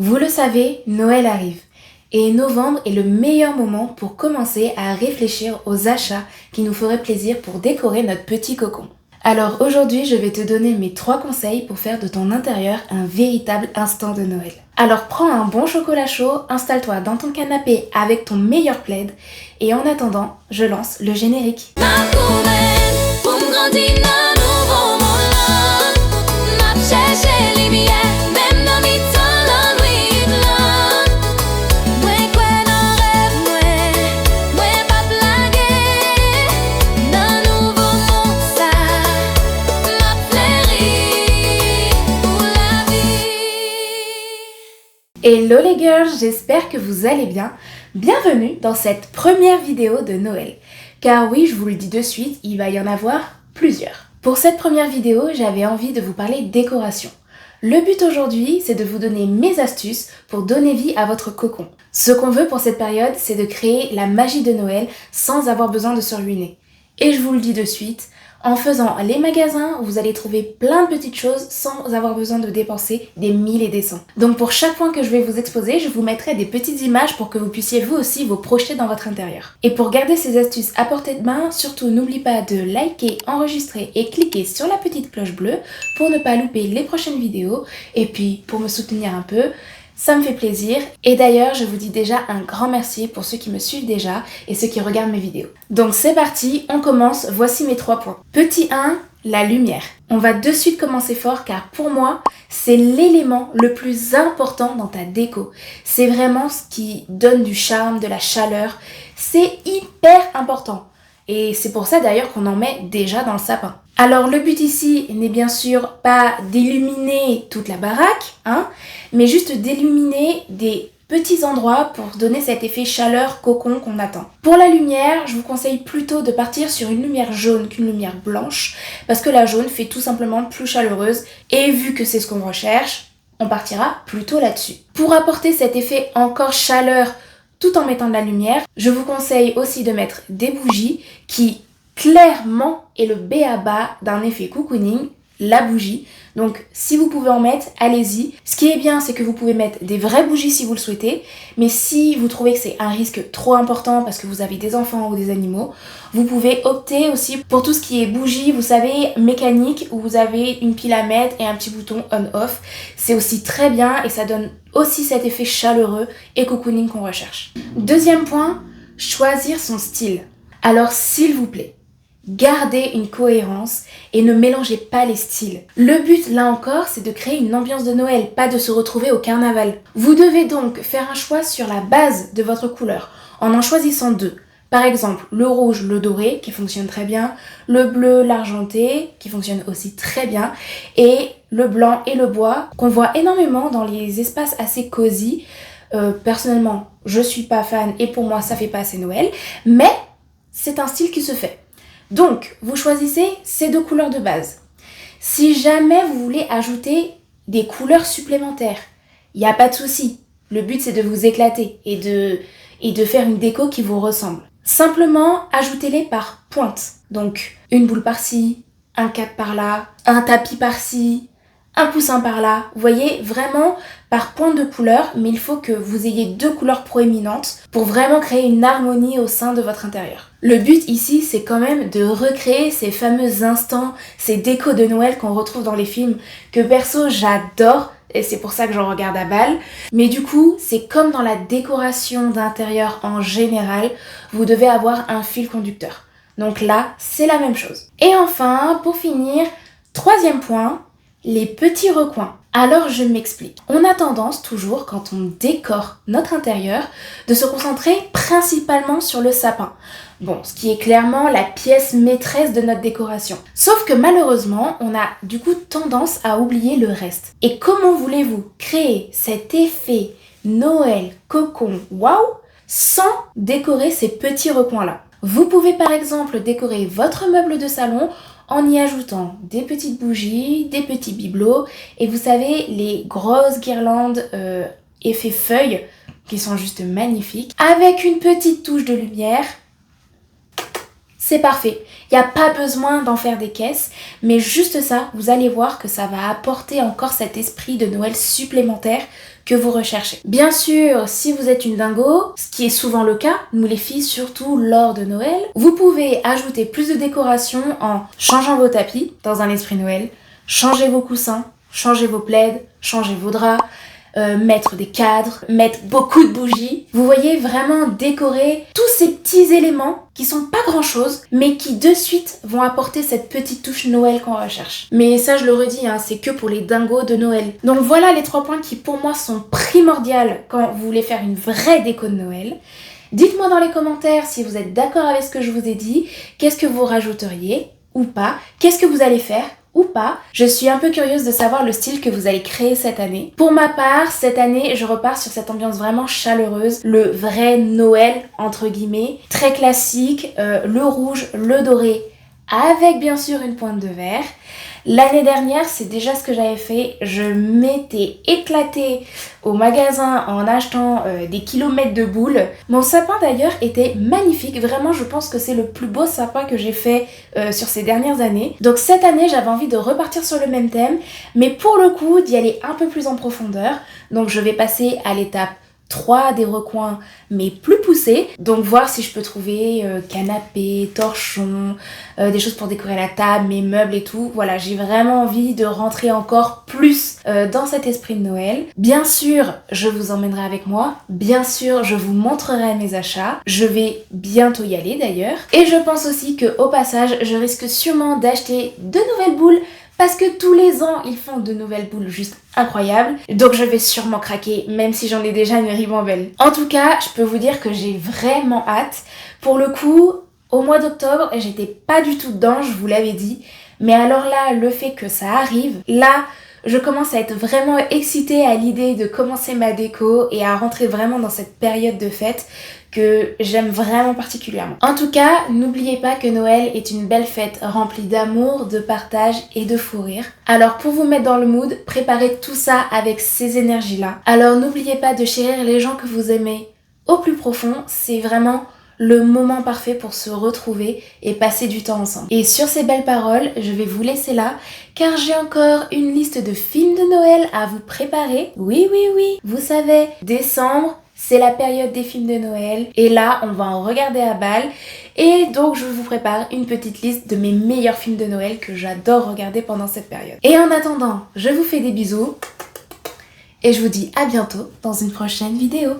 Vous le savez, Noël arrive. Et novembre est le meilleur moment pour commencer à réfléchir aux achats qui nous feraient plaisir pour décorer notre petit cocon. Alors aujourd'hui, je vais te donner mes 3 conseils pour faire de ton intérieur un véritable instant de Noël. Alors prends un bon chocolat chaud, installe-toi dans ton canapé avec ton meilleur plaid et en attendant, je lance le générique. Hello les girls, j'espère que vous allez bien. Bienvenue dans cette première vidéo de Noël. Car oui, je vous le dis de suite, il va y en avoir plusieurs. Pour cette première vidéo, j'avais envie de vous parler décoration. Le but aujourd'hui, c'est de vous donner mes astuces pour donner vie à votre cocon. Ce qu'on veut pour cette période, c'est de créer la magie de Noël sans avoir besoin de se ruiner. Et je vous le dis de suite, en faisant les magasins, vous allez trouver plein de petites choses sans avoir besoin de dépenser des 1000 et des cents. Donc pour chaque point que je vais vous exposer, je vous mettrai des petites images pour que vous puissiez vous aussi vous projeter dans votre intérieur. Et pour garder ces astuces à portée de main, surtout n'oublie pas de liker, enregistrer et cliquer sur la petite cloche bleue pour ne pas louper les prochaines vidéos. Et puis pour me soutenir un peu, ça me fait plaisir et d'ailleurs je vous dis déjà un grand merci pour ceux qui me suivent déjà et ceux qui regardent mes vidéos. Donc c'est parti, on commence, voici mes 3 points. Petit 1, la lumière. On va de suite commencer fort car pour moi c'est l'élément le plus important dans ta déco. C'est vraiment ce qui donne du charme, de la chaleur, c'est hyper important. Et c'est pour ça d'ailleurs qu'on en met déjà dans le sapin. Alors le but ici n'est bien sûr pas d'illuminer toute la baraque, mais juste d'illuminer des petits endroits pour donner cet effet chaleur cocon qu'on attend. Pour la lumière, je vous conseille plutôt de partir sur une lumière jaune qu'une lumière blanche, parce que la jaune fait tout simplement plus chaleureuse, et vu que c'est ce qu'on recherche, on partira plutôt là-dessus. Pour apporter cet effet encore chaleur tout en mettant de la lumière, je vous conseille aussi de mettre des bougies qui clairement est le b.a.-ba d'un effet cocooning, la bougie. Donc si vous pouvez en mettre, allez-y. Ce qui est bien, c'est que vous pouvez mettre des vraies bougies si vous le souhaitez, mais si vous trouvez que c'est un risque trop important parce que vous avez des enfants ou des animaux, vous pouvez opter aussi pour tout ce qui est bougie, vous savez, mécanique, où vous avez une pile à mettre et un petit bouton on-off. C'est aussi très bien et ça donne aussi cet effet chaleureux et cocooning qu'on recherche. Deuxième point, choisir son style. Alors s'il vous plaît, gardez une cohérence et ne mélangez pas les styles. Le but, là encore, c'est de créer une ambiance de Noël, pas de se retrouver au carnaval. Vous devez donc faire un choix sur la base de votre couleur, en choisissant 2. Par exemple, le rouge, le doré, qui fonctionne très bien, le bleu, l'argenté, qui fonctionne aussi très bien, et le blanc et le bois, qu'on voit énormément dans les espaces assez cosy. Personnellement, je suis pas fan et pour moi, ça fait pas assez Noël, mais c'est un style qui se fait. Donc, vous choisissez ces 2 couleurs de base. Si jamais vous voulez ajouter des couleurs supplémentaires, il n'y a pas de souci. Le but, c'est de vous éclater et de faire une déco qui vous ressemble. Simplement, ajoutez-les par pointe. Donc, une boule par-ci, un cadre par-là, un tapis par-ci, un poussin par-là. Vous voyez, vraiment par pointe de couleur, mais il faut que vous ayez 2 couleurs proéminentes pour vraiment créer une harmonie au sein de votre intérieur. Le but ici, c'est quand même de recréer ces fameux instants, ces décos de Noël qu'on retrouve dans les films, que perso j'adore, et c'est pour ça que j'en regarde à balle. Mais du coup, c'est comme dans la décoration d'intérieur en général, vous devez avoir un fil conducteur. Donc là, c'est la même chose. Et enfin, pour finir, 3e point, les petits recoins. Alors je m'explique. On a tendance toujours, quand on décore notre intérieur, de se concentrer principalement sur le sapin. Bon, ce qui est clairement la pièce maîtresse de notre décoration. Sauf que malheureusement, on a du coup tendance à oublier le reste. Et comment voulez-vous créer cet effet Noël, cocon, waouh, sans décorer ces petits recoins-là? Vous pouvez par exemple décorer votre meuble de salon en y ajoutant des petites bougies, des petits bibelots et vous savez les grosses guirlandes effet feuilles qui sont juste magnifiques avec une petite touche de lumière. C'est parfait, il n'y a pas besoin d'en faire des caisses, mais juste ça, vous allez voir que ça va apporter encore cet esprit de Noël supplémentaire que vous recherchez. Bien sûr, si vous êtes une dingo, ce qui est souvent le cas, nous les filles, surtout lors de Noël, vous pouvez ajouter plus de décoration en changeant vos tapis dans un esprit Noël, changer vos coussins, changer vos plaids, changer vos draps, mettre des cadres, mettre beaucoup de bougies. Vous voyez, vraiment décorer tous ces petits éléments qui sont pas grand chose, mais qui de suite vont apporter cette petite touche Noël qu'on recherche. Mais ça, je le redis, hein, c'est que pour les dingos de Noël. Donc voilà les 3 points qui pour moi sont primordiaux quand vous voulez faire une vraie déco de Noël. Dites-moi dans les commentaires si vous êtes d'accord avec ce que je vous ai dit, qu'est-ce que vous rajouteriez ou pas, qu'est-ce que vous allez faire ou pas. Je suis un peu curieuse de savoir le style que vous allez créer cette année. Pour ma part, cette année, je repars sur cette ambiance vraiment chaleureuse, le vrai Noël, entre guillemets, très classique, le rouge, le doré, avec bien sûr une pointe de vert. L'année dernière, c'est déjà ce que j'avais fait. Je m'étais éclatée au magasin en achetant des kilomètres de boules. Mon sapin d'ailleurs était magnifique. Vraiment, je pense que c'est le plus beau sapin que j'ai fait sur ces dernières années. Donc cette année, j'avais envie de repartir sur le même thème, mais pour le coup, d'y aller un peu plus en profondeur. Donc je vais passer à l'étape 3 des recoins mais plus poussés, donc voir si je peux trouver canapé, torchon, des choses pour décorer la table, mes meubles et tout. Voilà, j'ai vraiment envie de rentrer encore plus dans cet esprit de Noël. Bien sûr, je vous emmènerai avec moi, bien sûr, je vous montrerai mes achats, je vais bientôt y aller d'ailleurs, et je pense aussi que au passage, je risque sûrement d'acheter de nouvelles boules parce que tous les ans, ils font de nouvelles boules juste incroyables. Donc je vais sûrement craquer, même si j'en ai déjà une ribambelle. En tout cas, je peux vous dire que j'ai vraiment hâte. Pour le coup, au mois d'octobre, j'étais pas du tout dedans, je vous l'avais dit. Mais alors là, le fait que ça arrive, là, je commence à être vraiment excitée à l'idée de commencer ma déco et à rentrer vraiment dans cette période de fête que j'aime vraiment particulièrement. En tout cas, n'oubliez pas que Noël est une belle fête remplie d'amour, de partage et de fou rire. Alors pour vous mettre dans le mood, préparez tout ça avec ces énergies-là. Alors n'oubliez pas de chérir les gens que vous aimez au plus profond, c'est vraiment le moment parfait pour se retrouver et passer du temps ensemble. Et sur ces belles paroles, je vais vous laisser là, car j'ai encore une liste de films de Noël à vous préparer. Oui, vous savez, décembre, c'est la période des films de Noël et là on va en regarder à balle et donc je vous prépare une petite liste de mes meilleurs films de Noël que j'adore regarder pendant cette période. Et en attendant, je vous fais des bisous et je vous dis à bientôt dans une prochaine vidéo.